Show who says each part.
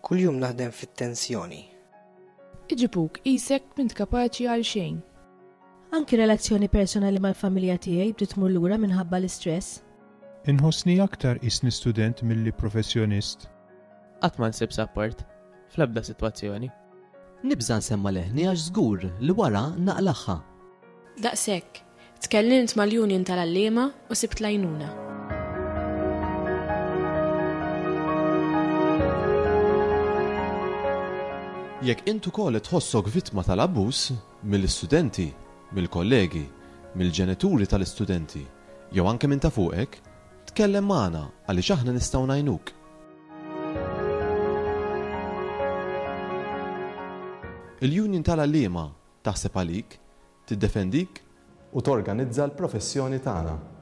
Speaker 1: kuljum naħdem fit-tensjoni.
Speaker 2: Iġibuk isek m'int kapaċi għal xejn.
Speaker 3: Anki relazzjoni personali mal-familja tiegħi bdiet tmur lura minħabba l-istress.
Speaker 4: Inħossni aktar isni student milli professjonist.
Speaker 5: Qatt ma nsib support fl-ebda sitwazzjoni.
Speaker 6: Nibża nsemma leħni għax żgur li wara naqlaħħa.
Speaker 7: Daqshekk, tkellimt mal-Union tal-Allima u sibt lajnuna.
Speaker 8: Jekk intu kol tħossok vittma tal-abbuż mill-istudenti, mill-kollegi, mill-ġenituri tal-istudenti, jew anke minn ta' fuqek, tkellem magħna għaliex aħna nistgħu ngħinuk. Il-Union tal-Allima taħseb għalik, tiddefendik u torganizza l-professjoni tagħna.